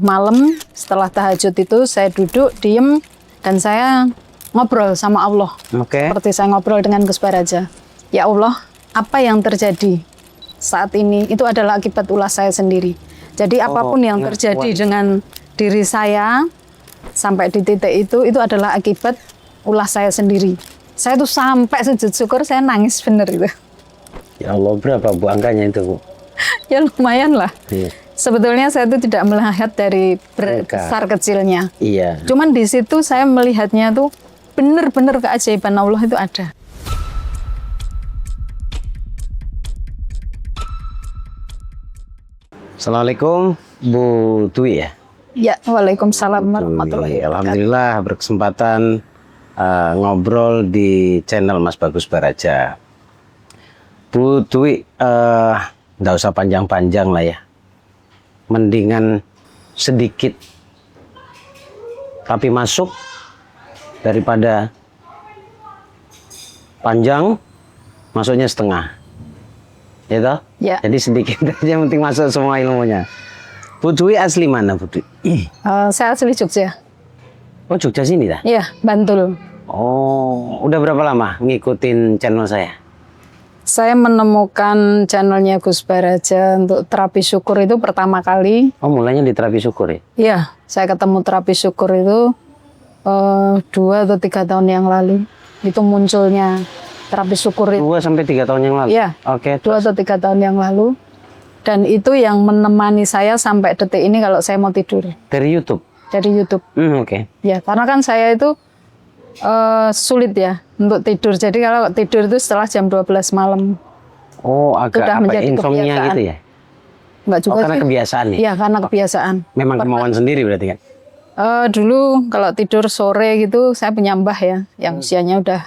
Malam setelah tahajud itu saya duduk, diem, dan saya ngobrol sama Allah. Seperti saya ngobrol dengan Gus Baraja. Ya Allah, apa yang terjadi saat ini itu adalah akibat ulah saya sendiri. Jadi apapun yang terjadi dengan diri saya sampai di titik itu adalah akibat ulah saya sendiri. Saya tuh sampai sujud syukur, saya nangis bener itu. Ya Allah, berapa Bu angkanya itu Bu? Ya lumayan lah. Iya. Sebetulnya saya itu tidak melihat dari besar kecilnya. Iya. Cuman di situ saya melihatnya tuh benar-benar keajaiban Allah itu ada. Assalamualaikum Bu Twi ya. Ya, waalaikumsalam warahmatullahi wabarakatuh. Alhamdulillah berkesempatan ngobrol di channel Mas Bagus Baraja. Bu Twi, nggak usah panjang-panjang lah ya. Mendingan sedikit tapi masuk daripada panjang masuknya setengah. Ya toh? Ya. Jadi sedikit aja yang penting masuk semua ilmunya. Bu Dwi asli mana Bu Dwi? Saya asli Jogja. Oh Jogja sini dah? Iya, Bantul. Oh, udah berapa lama ngikutin channel saya? Saya menemukan channelnya Gus Baraja untuk terapi syukur itu pertama kali. Oh, mulainya di terapi syukur ya? Iya, saya ketemu terapi syukur itu 2 atau 3 tahun yang lalu. Itu munculnya terapi syukur itu. 2 sampai 3 tahun yang lalu? Iya, Oke. 2 atau 3 tahun yang lalu. Dan itu yang menemani saya sampai detik ini kalau saya mau tidur. Dari YouTube? Dari YouTube. Oke. Ya, karena kan saya itu sulit ya untuk tidur. Jadi kalau tidur itu setelah jam 12 malam. Oh, agak Sudah apa menjadi insomnia kebiasaan. gitu ya? Enggak juga karena sih. kebiasaan ya? Iya, karena kebiasaan. Memang kemauan sendiri berarti kan? Dulu kalau tidur sore gitu, saya punya mbah ya, yang usianya udah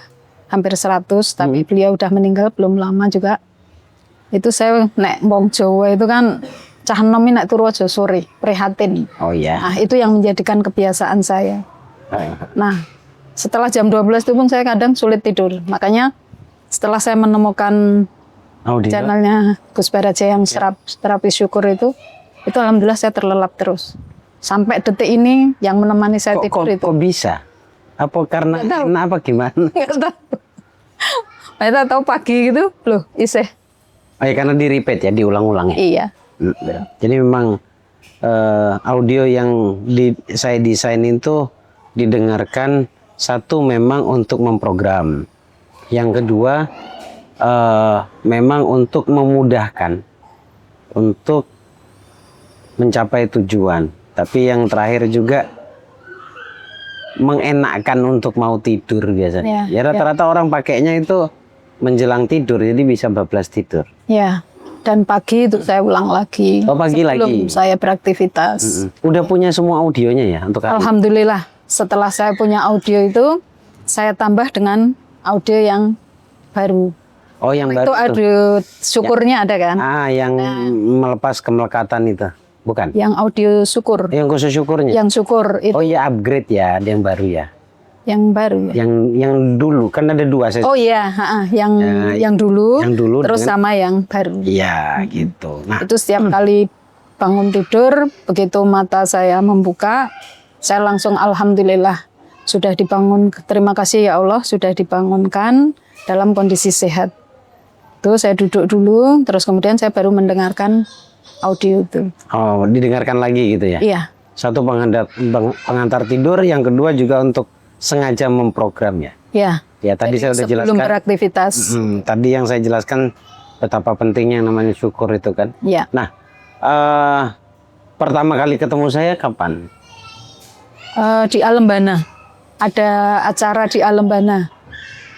hampir 100, tapi beliau udah meninggal belum lama juga. Itu saya nek wong Jawa itu kan cah enom nek turu aja sore, prihatin. Oh iya. Nah, itu yang menjadikan kebiasaan saya. Nah, setelah jam 12 itu pun saya kadang sulit tidur. Makanya setelah saya menemukan channelnya Gus Baraja yang terapi syukur itu alhamdulillah saya terlelap terus. Sampai detik ini yang menemani saya tidur itu. Kok bisa? Apa karena kenapa gimana? Nggak tahu. Kita tahu pagi gitu, loh, iseh. Oh ya karena di repeat ya, diulang-ulang ya? Iya. Jadi memang audio yang saya desain itu didengarkan, satu memang untuk memprogram. Yang kedua memang untuk memudahkan untuk mencapai tujuan. Tapi yang terakhir juga mengenakkan untuk mau tidur biasanya. Ya rata-rata orang pakainya itu menjelang tidur, jadi bisa bablas tidur. Ya, dan pagi itu saya ulang lagi. Oh pagi sebelum lagi? saya beraktivitas. Udah punya semua audionya ya untuk hari? Alhamdulillah, setelah saya punya audio itu, saya tambah dengan audio yang baru. Oh yang baru itu audio syukurnya ada kan? Yang melepas kemelekatan itu, bukan? Yang audio syukur. Yang khusus syukurnya? Yang syukur itu. Oh iya upgrade ya, ada yang baru ya? Yang baru ya? Yang dulu, kan ada 2 Oh iya, yang dulu terus dengan, sama yang baru. Iya gitu. Nah itu setiap kali bangun tidur, begitu mata saya membuka, saya langsung alhamdulillah sudah dibangun. Terima kasih ya Allah sudah dibangunkan dalam kondisi sehat. Itu saya duduk dulu, terus kemudian saya baru mendengarkan audio itu. Oh didengarkan lagi gitu ya? Iya. Satu pengantar tidur, yang kedua juga untuk sengaja memprogram ya? Iya. Ya tadi saya sudah jelaskan. Sebelum beraktivitas. Tadi yang saya jelaskan betapa pentingnya yang namanya syukur itu kan. Iya. Nah, pertama kali ketemu saya kapan? Di Alembana. Ada acara di Alembana.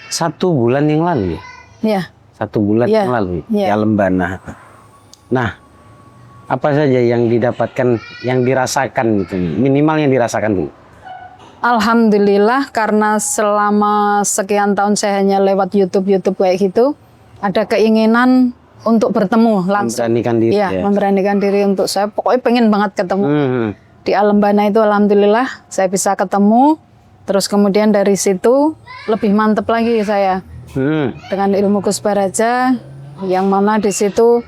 1 bulan yang lalu ya? Iya. 1 bulan yang lalu di Alembana. Nah, apa saja yang didapatkan, yang dirasakan gitu, minimal yang dirasakan dulu? Alhamdulillah karena selama sekian tahun saya hanya lewat YouTube kayak gitu, ada keinginan untuk bertemu langsung. Memberanikan diri ya? Memberanikan diri untuk saya pokoknya pengen banget ketemu. Di Alembana itu alhamdulillah saya bisa ketemu. Terus kemudian dari situ lebih mantep lagi saya dengan ilmu Gus Baraja, yang mana di situ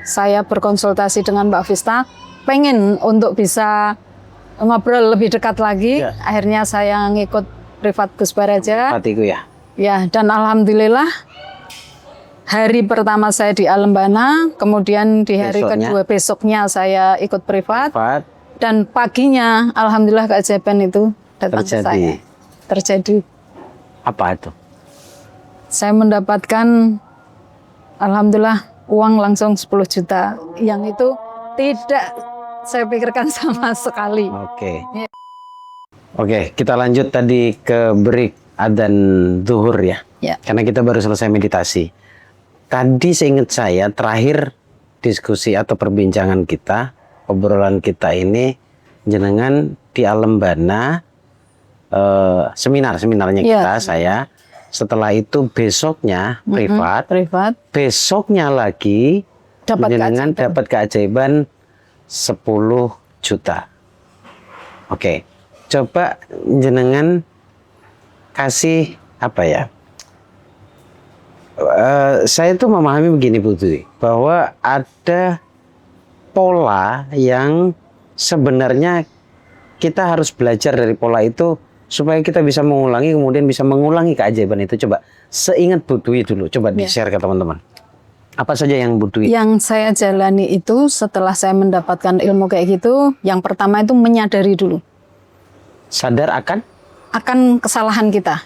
saya berkonsultasi dengan Mbak Vista. pengen untuk bisa ngobrol lebih dekat lagi. Ya. Akhirnya saya ngikut privat Gus Baraja. Patiku ya. Ya, dan alhamdulillah hari pertama saya di Alembana, kemudian di hari kedua besoknya saya ikut privat. Dan paginya alhamdulillah keajaiban itu datang ke saya. Terjadi. Apa itu? Saya mendapatkan alhamdulillah uang langsung 10 juta. Yang itu tidak saya pikirkan sama sekali. Oke. Ya. Oke, kita lanjut tadi ke break adzan zuhur ya. Ya. Karena kita baru selesai meditasi. Tadi seingat saya terakhir diskusi atau perbincangan kita, obrolan kita ini jenengan di Alembana seminarnya kita saya. Setelah itu besoknya privat, besoknya lagi jenengan dapat keajaiban 10 juta. Oke. Coba jenengan kasih apa ya? Saya tuh memahami begini Bu Dwi, bahwa ada pola yang sebenarnya kita harus belajar dari pola itu supaya kita bisa mengulangi, kemudian bisa mengulangi keajaiban itu. Coba seingat Bu Dwi dulu, coba di-share ke teman-teman. Apa saja yang Bu Dwi? Yang saya jalani itu setelah saya mendapatkan ilmu kayak gitu, yang pertama itu menyadari dulu. Sadar akan? Akan kesalahan kita.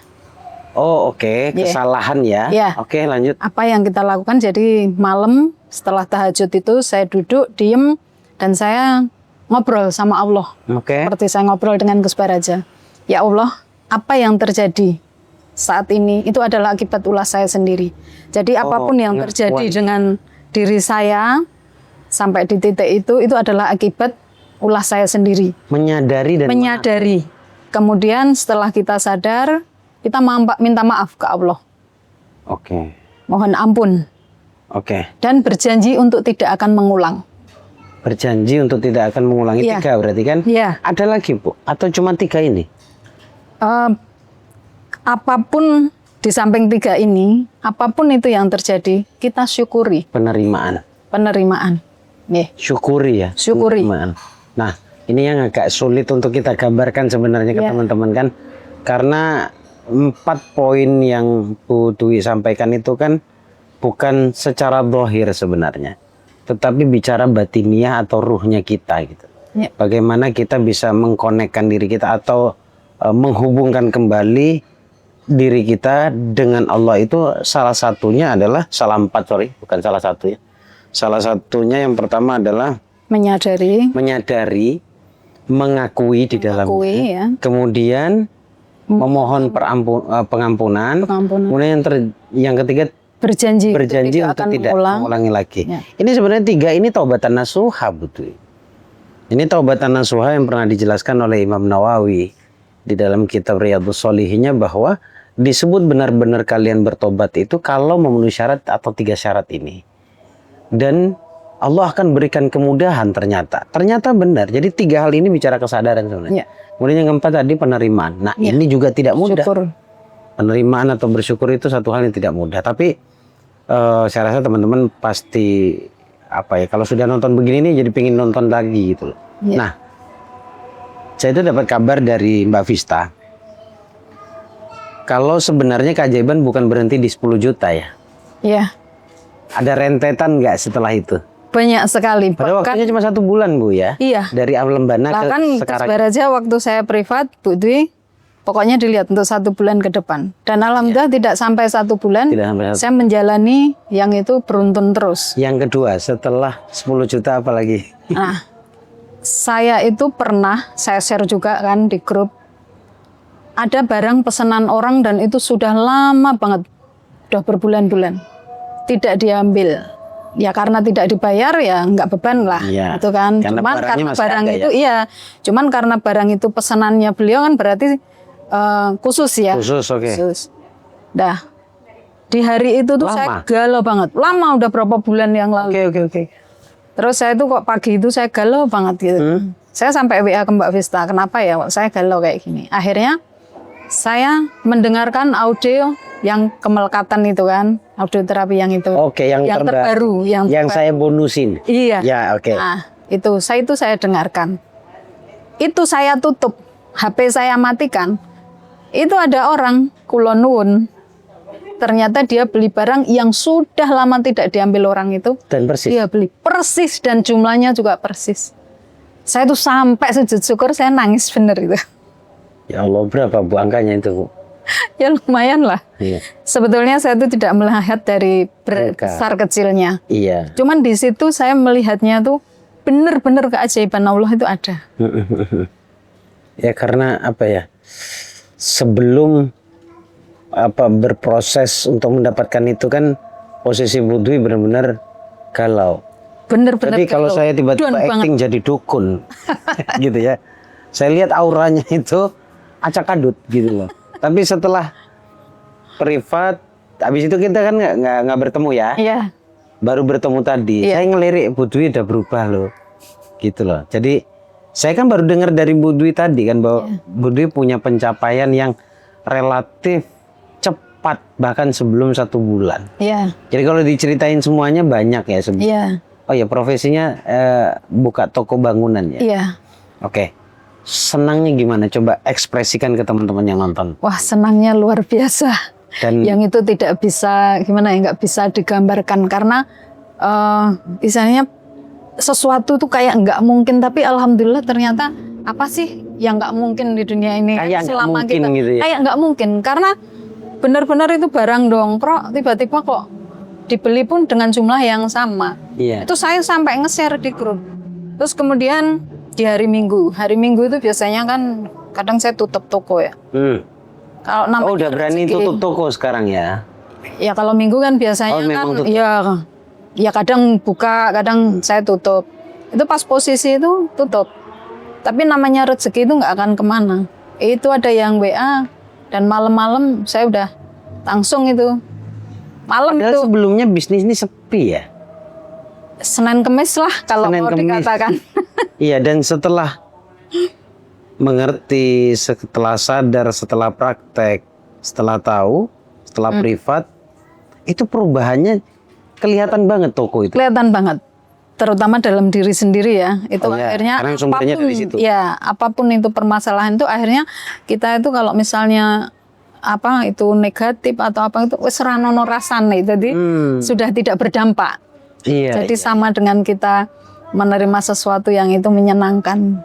Oh oke. Kesalahan ya. Oke, lanjut. Apa yang kita lakukan, jadi malam setelah tahajud itu saya duduk, diem, dan saya ngobrol sama Allah. Seperti saya ngobrol dengan Gus Baraja. Ya Allah, apa yang terjadi saat ini itu adalah akibat ulah saya sendiri. Jadi apapun yang terjadi dengan diri saya sampai di titik itu adalah akibat ulah saya sendiri. Menyadari dan menyadari. Kemudian setelah kita sadar, kita minta maaf ke Allah. Mohon ampun. Dan berjanji untuk tidak akan mengulang. Berjanji untuk tidak akan mengulangi. 3 berarti kan? Ada lagi Bu? Atau cuma 3 ini? Apapun di samping 3 ini, apapun itu yang terjadi, kita syukuri. Penerimaan. Syukuri ya. Penerimaan. Nah, ini yang agak sulit untuk kita gambarkan sebenarnya ke teman-teman kan, karena 4 poin yang Bu Dwi sampaikan itu kan bukan secara zahir sebenarnya, tetapi bicara batiniah atau ruhnya kita gitu. Bagaimana kita bisa mengkonekkan diri kita atau menghubungkan kembali diri kita dengan Allah, itu salah satunya adalah salah satunya yang pertama adalah menyadari, mengakui di dalamnya, kemudian memohon pengampunan, kemudian yang ketiga berjanji untuk tidak mengulangi lagi. Ini sebenarnya 3 ini taubatan nasuha, betul. Ini taubatan nasuha yang pernah dijelaskan oleh Imam Nawawi di dalam kitab Riyadhus Shalihinnya, bahwa disebut benar-benar kalian bertobat itu kalau memenuhi syarat atau 3 syarat ini. Dan Allah akan berikan kemudahan ternyata benar. Jadi 3 hal ini bicara kesadaran sebenarnya. Kemudian yang keempat tadi penerimaan. Nah ini juga tidak mudah. Penerimaan atau bersyukur itu satu hal yang tidak mudah. Tapi saya rasa teman-teman pasti kalau sudah nonton begini nih jadi pengen nonton lagi gitu loh. Nah, saya itu dapat kabar dari Mbak Vista, kalau sebenarnya keajaiban bukan berhenti di 10 juta ya. Ada rentetan nggak setelah itu? Banyak sekali. Pada waktunya cuma 1 bulan Bu ya. Dari Alembana ke sekarang. Gus Baraja waktu saya privat, Bu Dwi, pokoknya dilihat untuk 1 bulan ke depan. Dan alhamdulillah tidak sampai 1 bulan, saya menjalani yang itu beruntun terus. Yang kedua setelah 10 juta apalagi? Nah, saya itu pernah, saya share juga kan di grup, ada barang pesanan orang dan itu sudah lama banget, udah berbulan-bulan, tidak diambil. Ya karena tidak dibayar ya nggak beban lah, itu kan. Cuman karena barang itu cuman karena barang itu pesanannya beliau kan berarti khusus ya. Khusus. Dah di hari itu tuh saya galau banget. Lama, udah berapa bulan yang lalu. Terus saya tuh kok pagi itu saya galau banget gitu. Saya sampai WA ke Mbak Vista, kenapa ya saya galau kayak gini. Akhirnya saya mendengarkan audio yang kemelekatan itu kan, audio terapi yang itu. Yang terbaru, yang saya bonusin. Nah, Itu saya dengarkan. Itu saya tutup, HP saya matikan. Itu ada orang kula nuwun. Ternyata dia beli barang yang sudah lama tidak diambil orang itu. Dan persis. Dia beli persis dan jumlahnya juga persis. Saya tuh sampai sujud syukur, saya nangis bener itu. Ya Allah, berapa Bu angkanya itu Bu? Ya lumayan lah. Iya. Sebetulnya saya itu tidak melihat dari besar kecilnya. Iya. Cuman di situ saya melihatnya tuh bener-bener keajaiban Allah itu ada. Ya karena apa ya? Sebelum berproses untuk mendapatkan itu kan posisi Bu Dwi benar-benar galau. Bener-bener. Jadi kalau saya tiba-tiba acting jadi dukun, gitu ya. Saya lihat auranya itu acak adut gitu loh. Tapi setelah privat, habis itu kita kan nggak bertemu ya. Iya. Baru bertemu tadi, saya ngelirik Bu Dwi udah berubah loh, gitu loh. Jadi saya kan baru dengar dari Bu Dwi tadi kan bahwa Bu Dwi punya pencapaian yang relatif cepat bahkan sebelum 1 bulan. Iya. Jadi kalau diceritain semuanya banyak ya sebenarnya. Iya. Oh ya profesinya buka toko bangunan ya. Iya. Oke. Senangnya gimana? Coba ekspresikan ke teman-teman yang nonton. Wah senangnya luar biasa. Dan yang itu tidak bisa gimana ya, nggak bisa digambarkan karena misalnya sesuatu tuh kayak nggak mungkin tapi alhamdulillah ternyata apa sih yang nggak mungkin di dunia ini kayak selama kita gitu ya? Kayak nggak mungkin karena benar-benar itu barang dongkrok tiba-tiba kok dibeli pun dengan jumlah yang sama. Iya. Itu saya sampai nge-share di grup. Terus kemudian di hari Minggu itu biasanya kan kadang saya tutup toko ya. Kalau udah berani tutup toko sekarang ya? Ya kalau Minggu kan biasanya kan ya kadang buka, kadang saya tutup. Itu pas posisi itu tutup. Tapi namanya rezeki itu nggak akan kemana. Itu ada yang WA dan malam-malam saya udah langsung itu. Malam padahal itu sebelumnya bisnis ini sepi ya? Senin Kemis lah kalau mau dikatakan. Iya dan setelah mengerti, setelah sadar, setelah praktek, setelah tahu, setelah privat, itu perubahannya kelihatan banget toko itu. Kelihatan banget. Terutama dalam diri sendiri ya. Itu akhirnya apapun, dari situ. Ya, apapun itu permasalahan itu akhirnya kita itu kalau misalnya apa itu negatif atau apa itu wis ra ono rasane. Jadi sudah tidak berdampak. Iya. Jadi sama dengan kita menerima sesuatu yang itu menyenangkan.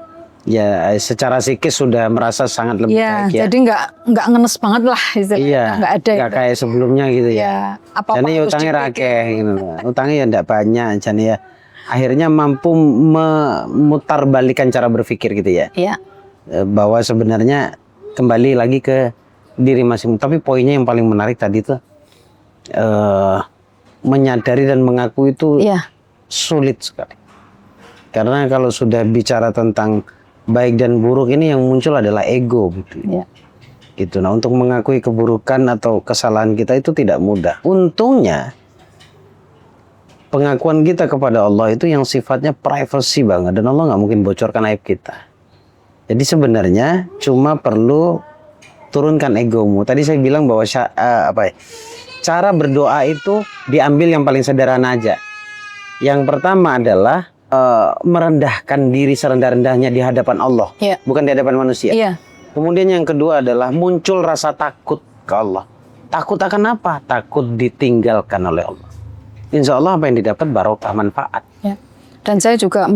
Ya, secara psikis sudah merasa sangat lebih bahagia. Jadi nggak ngenes banget lah istilahnya. Nggak ada. Nggak kayak sebelumnya gitu ya. Apa-apa jadi utangnya rakeh gitu. Utangnya ya nggak banyak. Jadi ya akhirnya mampu memutarbalikan cara berpikir gitu ya. Iya. Bahwa sebenarnya kembali lagi ke diri masing-masing. Tapi poinnya yang paling menarik tadi tuh menyadari dan mengakui itu sulit sekali. Karena kalau sudah bicara tentang baik dan buruk ini yang muncul adalah ego gitu. Ya. Gitu. Nah, untuk mengakui keburukan atau kesalahan kita itu tidak mudah. Untungnya pengakuan kita kepada Allah itu yang sifatnya privacy banget dan Allah nggak mungkin bocorkan aib kita. Jadi sebenarnya cuma perlu turunkan egomu. Tadi saya bilang bahwa cara berdoa itu diambil yang paling sederhana aja. Yang pertama adalah merendahkan diri serendah-rendahnya di hadapan Allah, bukan di hadapan manusia. Kemudian yang kedua adalah muncul rasa takut ke Allah. Takut akan apa? Takut ditinggalkan oleh Allah. Insya Allah apa yang didapat barokah manfaat. Ya. Dan saya juga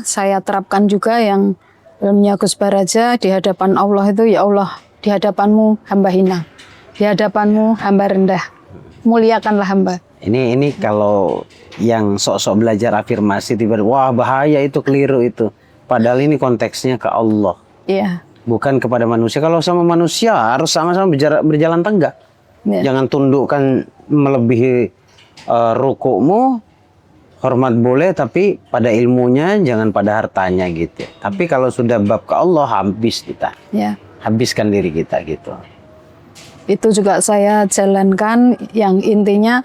saya terapkan juga yang ilmunya Gus Baraja di hadapan Allah itu ya Allah di hadapanmu hamba hina, di hadapanmu hamba rendah, muliakanlah hamba. Ini kalau yang sok-sok belajar afirmasi tiba-tiba wah bahaya itu keliru itu. Padahal ini konteksnya ke Allah. Iya. Bukan kepada manusia. Kalau sama manusia harus sama-sama berjalan tegak. Ya. Jangan tundukkan melebihi rukukmu. Hormat boleh tapi pada ilmunya jangan pada hartanya gitu. Tapi kalau sudah bab ke Allah habis kita. Ya. Habiskan diri kita gitu. Itu juga saya jalankan yang intinya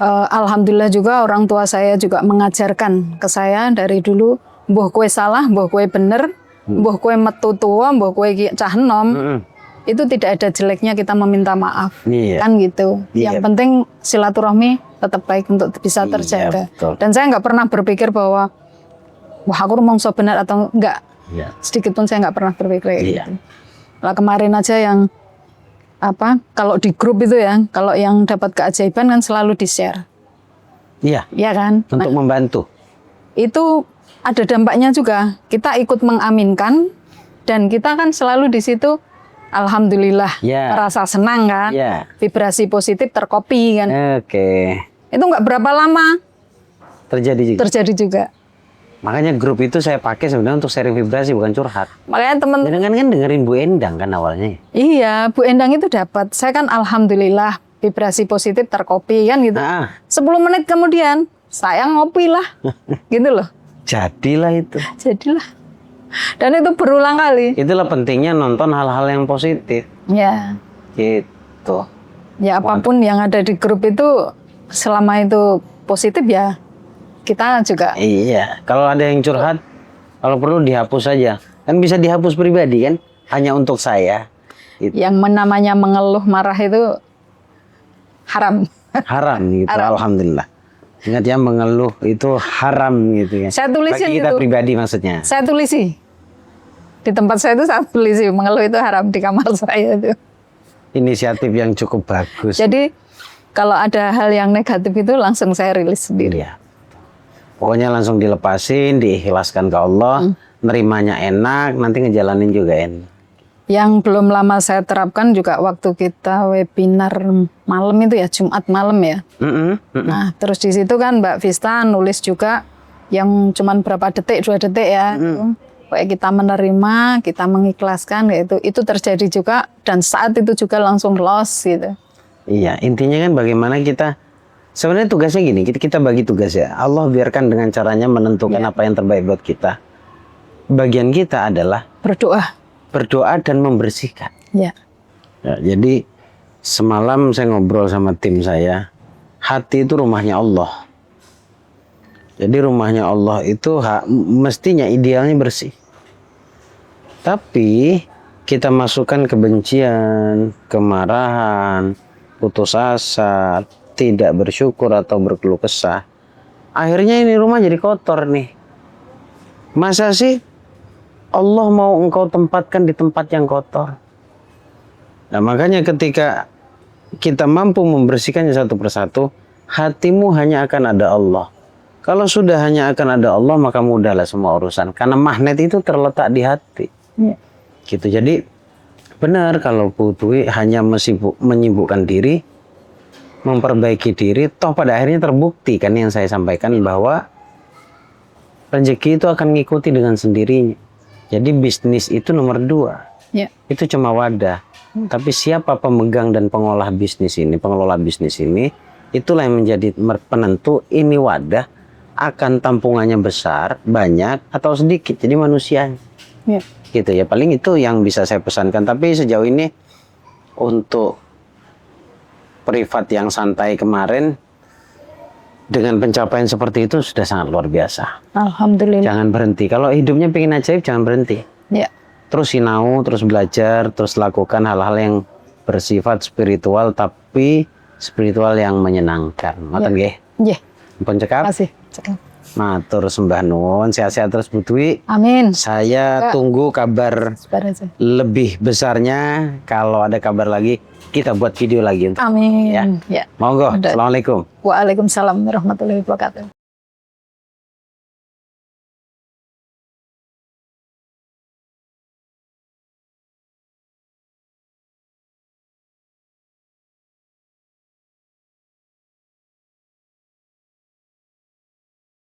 alhamdulillah juga orang tua saya juga mengajarkan ke saya dari dulu mbuh kowe salah, mbuh kowe bener, mbuh kowe metu tua, mbuh kowe cah enom. Itu tidak ada jeleknya kita meminta maaf. Kan gitu. Yang penting silaturahmi tetap baik untuk bisa terjaga. Dan saya nggak pernah berpikir bahwa wah aku rumongso benar atau enggak. Iya. Sedikit pun saya nggak pernah berpikir kayak Iya. gitu. Lah kemarin aja yang kalau di grup itu ya, kalau yang dapat keajaiban kan selalu di-share. Iya. Iya kan? Untuk membantu. Itu ada dampaknya juga. Kita ikut mengaminkan dan kita kan selalu di situ alhamdulillah merasa senang kan. Vibrasi positif tercopy kan. Oke. Itu nggak berapa lama terjadi juga. juga. Makanya grup itu saya pakai sebenarnya untuk sharing vibrasi, bukan curhat. Makanya teman-teman kan dengerin Bu Endang kan awalnya. Iya, Bu Endang itu dapat. Saya kan alhamdulillah vibrasi positif tercopy kan gitu. 10 menit kemudian saya ngopi lah. Gitu loh. Jadilah itu. Dan itu berulang kali. Itulah pentingnya nonton hal-hal yang positif. Ya. Gitu. Ya apapun yang ada di grup itu selama itu positif ya kita juga. Iya. Kalau ada yang curhat, kalau perlu dihapus saja. Kan bisa dihapus pribadi kan? Hanya untuk saya. Gitu. Yang namanya mengeluh marah itu haram. Haram gitu. Haram. Alhamdulillah. Ingat ya, mengeluh itu haram gitu ya. Saya tulisin bagi kita itu. Pribadi maksudnya. Saya tulisi. Di tempat saya itu saya tulisi mengeluh itu haram di kamar saya itu. Inisiatif yang cukup bagus. Jadi kalau ada hal yang negatif itu langsung saya rilis sendiri. Iya. Pokoknya langsung dilepasin, diikhlaskan ke Allah, nerimanya enak, nanti ngejalanin juga enak. Yang belum lama saya terapkan juga waktu kita webinar malam itu ya, Jumat malam ya. Nah, terus di situ kan Mbak Vista nulis juga yang cuman berapa detik, 2 detik ya. Kayak kita menerima, kita mengikhlaskan, itu terjadi juga dan saat itu juga langsung loss gitu. Iya, intinya kan bagaimana kita sebenarnya tugasnya gini, kita bagi tugas ya. Allah biarkan dengan caranya menentukan apa yang terbaik buat kita. Bagian kita adalah berdoa dan membersihkan. Ya, jadi semalam saya ngobrol sama tim saya, hati itu rumahnya Allah. Jadi rumahnya Allah itu mestinya idealnya bersih. Tapi kita masukkan kebencian, kemarahan, putus asa, tidak bersyukur atau berkeluh kesah. Akhirnya ini rumah jadi kotor nih. Masa sih Allah mau engkau tempatkan di tempat yang kotor? Nah makanya ketika kita mampu membersihkannya satu persatu, hatimu hanya akan ada Allah. Kalau sudah hanya akan ada Allah, maka mudahlah semua urusan. Karena magnet itu terletak di hati. Gitu. Jadi benar kalau Putwi hanya menyibukkan diri, memperbaiki diri, toh pada akhirnya terbukti kan yang saya sampaikan bahwa rezeki itu akan ngikuti dengan sendirinya. Jadi bisnis itu nomor 2. Itu cuma wadah. Tapi siapa pemegang dan pengelola bisnis ini, itulah yang menjadi penentu ini wadah akan tampungannya besar, banyak atau sedikit. Jadi manusia. Gitu ya, paling itu yang bisa saya pesankan. Tapi sejauh ini untuk privat yang santai kemarin dengan pencapaian seperti itu sudah sangat luar biasa. Alhamdulillah. Jangan berhenti. Kalau hidupnya pengen ajaib, jangan berhenti. Terus sinau, terus belajar, terus lakukan hal-hal yang bersifat spiritual, tapi spiritual yang menyenangkan. Ngoten nggih? Nggih. Pun cekap. Terima kasih. Matur sembah nuwun, sehat-sehat terus Bu Dwi. Amin. Saya tunggu kabar lebih besarnya. Kalau ada kabar lagi, kita buat video lagi untuk. Amin. Ya. Monggo. Assalamualaikum. Waalaikumsalam warahmatullahi wabarakatuh.